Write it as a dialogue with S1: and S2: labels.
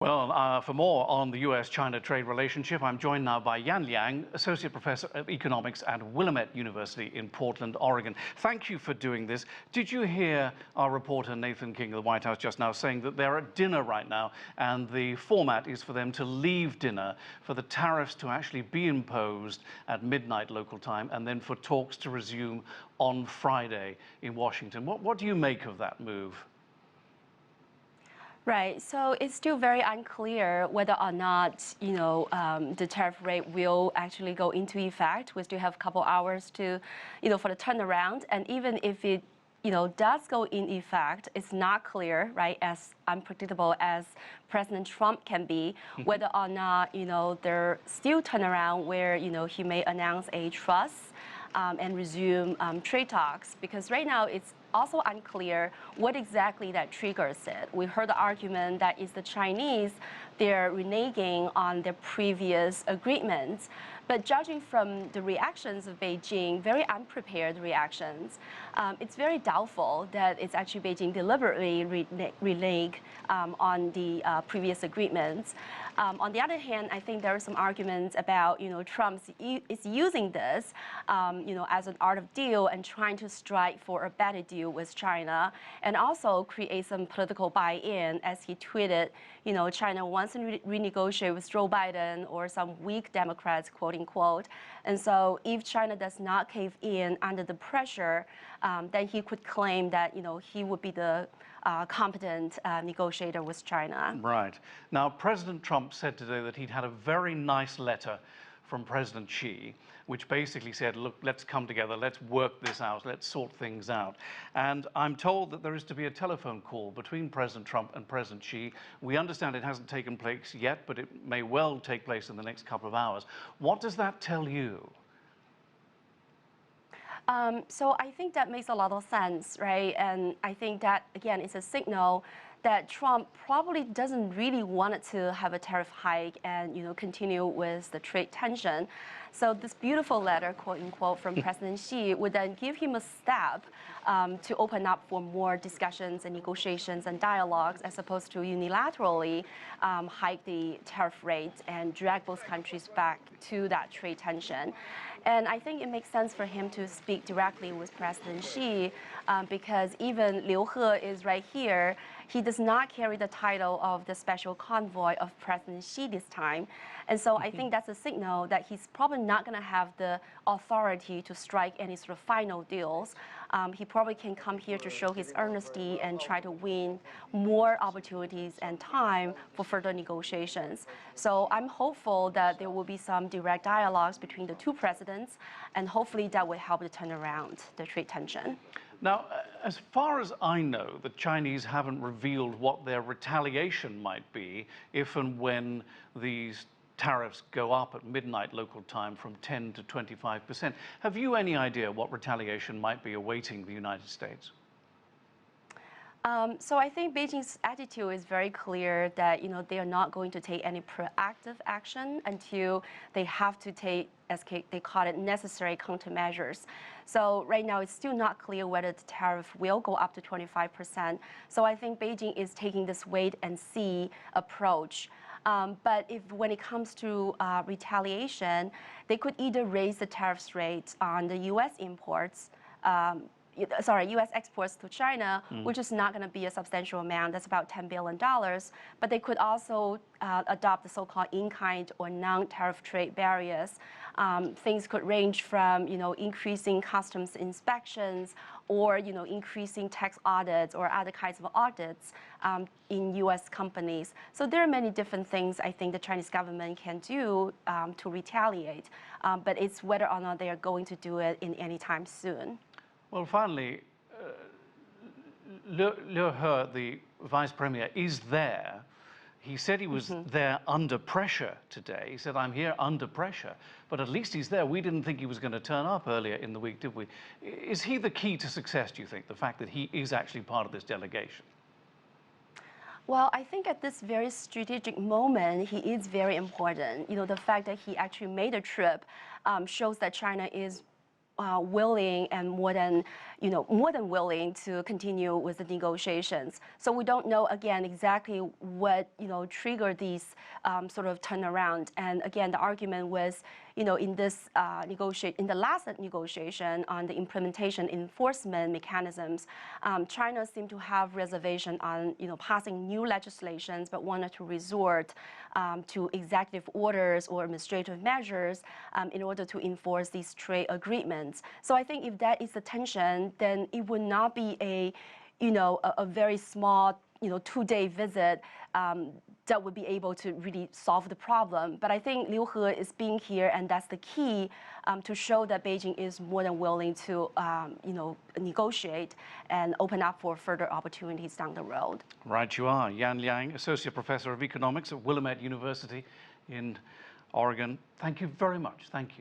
S1: Well, for more on the U.S. China trade relationship, I'm joined now by Yan Liang, Associate Professor of Economics at Willamette University in Portland, Oregon. Thank you for doing this. Did you hear our reporter Nathan King of the White House just now saying that they're at dinner right now and the format is for them to leave dinner, for the tariffs to actually be imposed at midnight local time, and then for talks to resume on Friday in Washington? What do you make of that move?
S2: Right. So it's still very unclear whether or not, the tariff rate will actually go into effect. We still have a couple hours to, for the turnaround. And even if it, does go in effect, it's not clear, right, as unpredictable as President Trump can be, whether or not, there still turnaround where, he may announce a truce and resume trade talks. Because right now it's also unclear what exactly that triggers it. We heard the argument that is the Chinese, they're reneging on their previous agreements. But judging from the reactions of Beijing, very unprepared reactions, it's very doubtful that it's actually Beijing deliberately renege on the previous agreements. On the other hand, I think there are some arguments about, Trump is using this, as an art of deal and trying to strike for a better deal with China, and also create some political buy-in, as he tweeted, China wants to renegotiate with Joe Biden or some weak Democrats, quote unquote. And so if China does not cave in under the pressure, then he could claim that, he would be the competent negotiator with China.
S1: Right. Now, President Trump said today that he'd had a very nice letter from President Xi, which basically said, look, let's come together, let's work this out, let's sort things out. And I'm told that there is to be a telephone call between President Trump and President Xi. We understand it hasn't taken place yet, but it may well take place in the next couple of hours. What does that tell you?
S2: So I think that makes a lot of sense, right? And I think that, again, it's a signal that Trump probably doesn't really want to have a tariff hike and, continue with the trade tension. So this beautiful letter, quote unquote, from President Xi would then give him a step to open up for more discussions and negotiations and dialogues, as opposed to unilaterally hike the tariff rate and drag both countries back to that trade tension. And I think it makes sense for him to speak directly with President Xi because even Liu He is right here. He does not carry the title of the special convoy of President Xi this time. And so I think that's a signal that he's probably not going to have the authority to strike any sort of final deals. He probably can come here to show his earnesty and try to win more opportunities and time for further negotiations. So I'm hopeful that there will be some direct dialogues between the two presidents, and hopefully that will help to turn around the trade tension.
S1: Now, as far as I know, the Chinese haven't revealed what their retaliation might be if and when these tariffs go up at midnight local time from 10 to 25%. Have you any idea what retaliation might be awaiting the United States?
S2: So I think Beijing's attitude is very clear that, they are not going to take any proactive action until they have to take, as they call it, necessary countermeasures. So right now, it's still not clear whether the tariff will go up to 25%. So I think Beijing is taking this wait and see approach. But when it comes to retaliation, they could either raise the tariff rate on the U.S. imports, U.S. exports to China, which is not going to be a substantial amount. That's about $10 billion. But they could also adopt the so-called in-kind or non-tariff trade barriers. Things could range from, increasing customs inspections or, increasing tax audits or other kinds of audits in U.S. companies. So there are many different things I think the Chinese government can do to retaliate. But it's whether or not they are going to do it in any time soon.
S1: Well, finally, Liu He, the vice premier, is there. He said he was there under pressure today. He said, I'm here under pressure. But at least he's there. We didn't think he was going to turn up earlier in the week, did we? Is he the key to success, do you think, the fact that he is actually part of this delegation?
S2: Well, I think at this very strategic moment, he is very important. The fact that he actually made a trip shows that China is willing and more than willing to continue with the negotiations. So we don't know again exactly what triggered these sort of turnaround. And again, the argument was, in this in the last negotiation on the implementation enforcement mechanisms, China seemed to have reservation on passing new legislations, but wanted to resort to executive orders or administrative measures in order to enforce these trade agreements. So I think if that is the tension, then it would not be a very small 2-day visit that would be able to really solve the problem. But I think Liu He is being here, and that's the key to show that Beijing is more than willing to negotiate and open up for further opportunities down the road.
S1: Right, you are. Yan Liang, Associate Professor of Economics at Willamette University in Oregon. Thank you very much. Thank you.